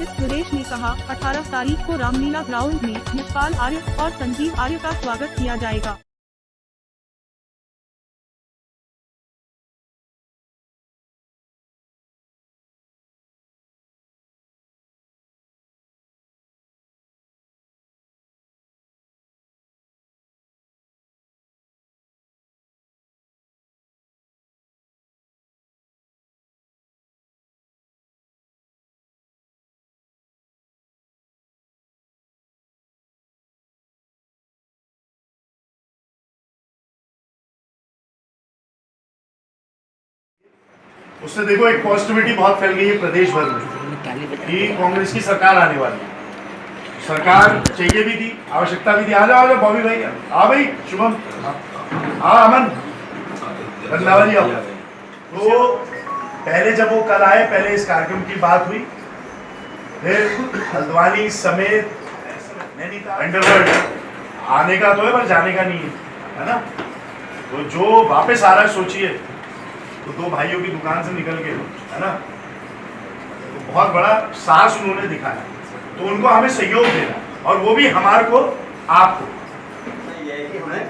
सुरेश ने कहा 18 तारीख को रामलीला ग्राउंड में यशपाल आर्य और संजीव आर्य का स्वागत किया जाएगा। उससे देखो एक पॉजिटिविटी बहुत फैल गई है प्रदेश भर में कि कांग्रेस की सरकार आने वाली है। सरकार चाहिए भी थी, आवश्यकता भी थी। आ जाओ बॉबी भाई, आ भाई शुभम, अमन, रंधावा जी आओ। तो पहले जब वो कल आए, पहले इस कार्यक्रम की बात हुई, फिर हल्द्वानी समेत अंडरवर्ल्ड आने का तो है पर जाने का नहीं है ना। तो जो वापस आ रहा है सोचिए, तो दो भाइयों की दुकान से निकल के, है ना, तो बहुत बड़ा साहस उन्होंने दिखाया। तो उनको हमें सहयोग देना, और वो भी हमारे को, आपको। ये है कि हमें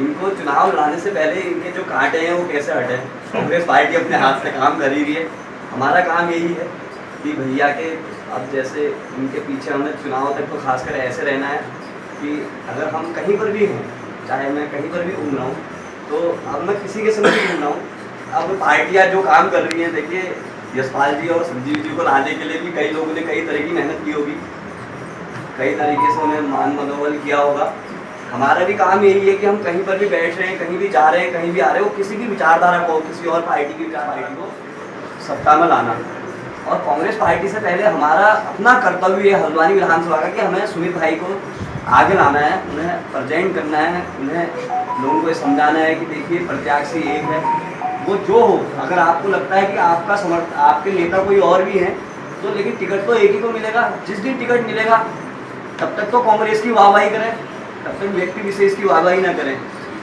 इनको चुनाव लड़ाने से पहले इनके जो कांटे हैं वो कैसे हटे। कांग्रेस पार्टी अपने हाथ से काम कर ही रही है। हमारा काम यही है कि भैया के अब जैसे इनके पीछे हमें चुनाव तक तो खासकर ऐसे रहना है कि अगर हम कहीं पर भी हैं, चाहे मैं कहीं पर भी घूम रहा हूँ, तो अब मैं किसी के संग घूम रहा हूँ। अब पार्टियां जो काम कर रही हैं, देखिए यशपाल जी और संजीव जी को लाने के लिए भी कई लोगों ने कई तरह की मेहनत की होगी, कई तरीके से उन्हें मान मनोबल किया होगा। हमारा भी काम यही है कि हम कहीं पर भी बैठ रहे हैं, कहीं भी जा रहे हैं, कहीं भी आ रहे हो, किसी भी विचारधारा को, किसी और पार्टी की विचारधारा को सत्ता में लाना। और कांग्रेस पार्टी से पहले हमारा अपना कर्तव्य है हल्द्वानी विधानसभा का कि हमें सुमित भाई को आगे लाना है, उन्हें प्रेजेंट करना है, उन्हें लोगों को समझाना है कि देखिए प्रत्याशी एक है, वो जो हो। अगर आपको लगता है कि आपके नेता कोई और भी हैं, तो लेकिन टिकट तो एक ही को मिलेगा। जिस दिन टिकट मिलेगा तब तक तो कांग्रेस की वाहवाही करें, तब तक व्यक्ति विशेष की वाहवाही ना करें।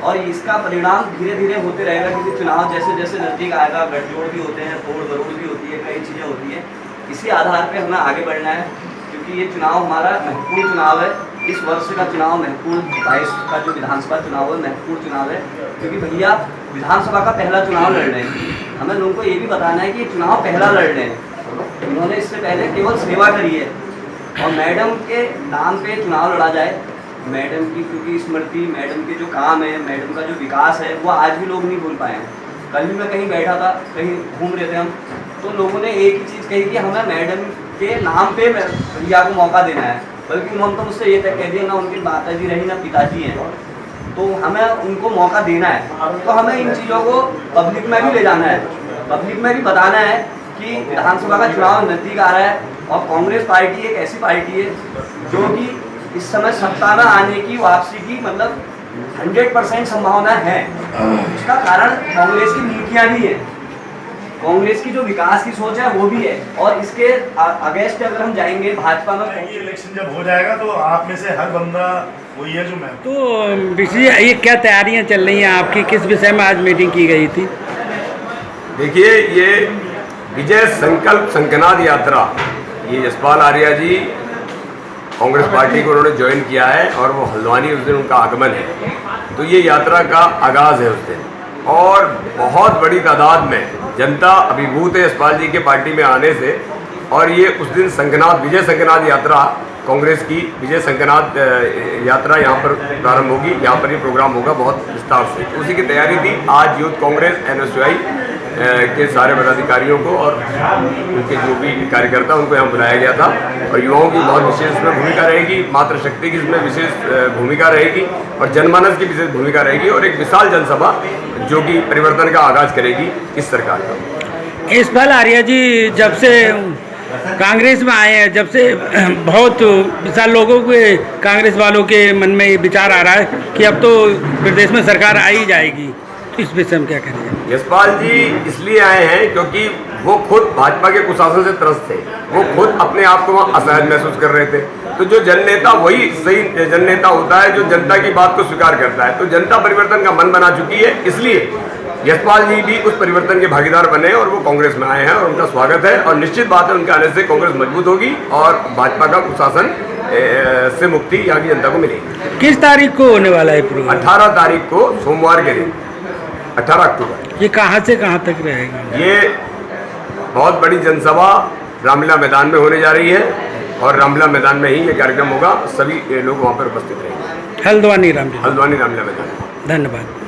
और इसका परिणाम धीरे धीरे होते रहेगा, क्योंकि चुनाव जैसे जैसे नज़दीक आएगा, गठजोड़ भी होते हैं, तोड़ मरोड़ भी होती है, कई चीज़ें होती हैं। इसी आधार पर हमें आगे बढ़ना है, क्योंकि ये चुनाव हमारा महत्वपूर्ण चुनाव है। इस वर्ष का चुनाव महत्वपूर्ण, 22 का जो विधानसभा चुनाव है महत्वपूर्ण चुनाव है, क्योंकि भैया विधानसभा का पहला चुनाव लड़ रहे हैं। हमें लोगों को ये भी बताना है कि ये चुनाव पहला लड़ रहे हैं। उन्होंने इससे पहले केवल सेवा करी है, और मैडम के नाम पे चुनाव लड़ा जाए। मैडम की क्योंकि स्मृति, मैडम के जो काम है, मैडम का जो विकास है, वो आज भी लोग नहीं भूल पाए हैं। कल भी मैं कहीं बैठा था, कहीं घूम रहे थे हम, तो लोगों ने एक ही चीज़ कही कि हमें मैडम के नाम पे भैया को मौका देना है। बल्कि उन्होंने तो मुझसे ये तक कह दिया, ना उनकी माताजी रही ना पिताजी हैं, तो हमें उनको मौका देना है। तो हमें इन चीज़ों को पब्लिक में भी ले जाना है, पब्लिक में भी बताना है कि विधानसभा का चुनाव नज़दीक आ रहा है, और कांग्रेस पार्टी एक ऐसी पार्टी है जो कि इस समय सत्ता में आने की, वापसी की मतलब 100% संभावना है। इसका कारण कांग्रेस की नीतियाँ भी है, कांग्रेस की जो विकास की सोच है वो भी है। और इसके अगेंस्ट अगर हम जाएंगे भाजपा में, ये इलेक्शन जब हो जाएगा तो आप में से हर बंदा वही है जो मैं। तो पिछली ये क्या तैयारियां चल रही हैं आपकी, किस विषय में आज मीटिंग की गई थी? देखिए, ये विजय संकल्प संकनाद यात्रा, ये यशपाल आर्या जी कांग्रेस पार्टी को उन्होंने ज्वाइन किया है, और वो हल्द्वानी उस दिन उनका आगमन है। तो ये यात्रा का आगाज़ है उस दिन, और बहुत बड़ी तादाद में जनता अभिभूत है यशपाल जी के पार्टी में आने से। और ये उस दिन संकनाद, विजय संकनाद यात्रा, कांग्रेस की विजय संकनाद यात्रा यहाँ पर प्रारंभ होगी। यहाँ पर ये प्रोग्राम होगा बहुत विस्तार से। उसी की तैयारी थी। आज यूथ कांग्रेस NSY के सारे पदाधिकारियों को और उनके जो भी कार्यकर्ता, उनको यहाँ बुलाया गया था। और युवाओं की बहुत विशेष इसमें भूमिका रहेगी, मातृशक्ति की इसमें विशेष भूमिका रहेगी, और जनमानस की विशेष भूमिका रहेगी, और एक विशाल जनसभा जो कि परिवर्तन का आगाज़ करेगी इस सरकार का। यशपाल आर्या जी जब से कांग्रेस में आए हैं, जब से बहुत विशाल लोगों के, कांग्रेस वालों के मन में ये विचार आ रहा है कि अब तो प्रदेश में सरकार आ ही जाएगी, तो इस विषय में क्या करेंगे? यशपाल जी इसलिए आए हैं क्योंकि वो खुद भाजपा के कुशासन से त्रस्त थे। वो खुद अपने आप को वहाँ असहज महसूस कर रहे थे। तो जो जननेता वही सही जननेता होता है, जो जनता की बात को स्वीकार करता है। तो जनता परिवर्तन का मन बना चुकी है, इसलिए यशपाल जी भी उस परिवर्तन के भागीदार बने और वो कांग्रेस में आए हैं और उनका स्वागत है। और निश्चित बात है उनके आने से कांग्रेस मजबूत होगी और भाजपा का कुशासन से मुक्ति यहाँ की जनता को मिलेगी। किस तारीख को होने वाला है प्रोग्राम? 18 तारीख को सोमवार के दिन, 18 अक्टूबर। ये कहाँ से कहाँ तक रहेगा? ये बहुत बड़ी जनसभा रामलीला मैदान में होने जा रही है और रामलीला मैदान में ही ये कार्यक्रम होगा। सभी लोग वहाँ पर उपस्थित रहेंगे। हल्द्वानी रामलीला मैदान। धन्यवाद।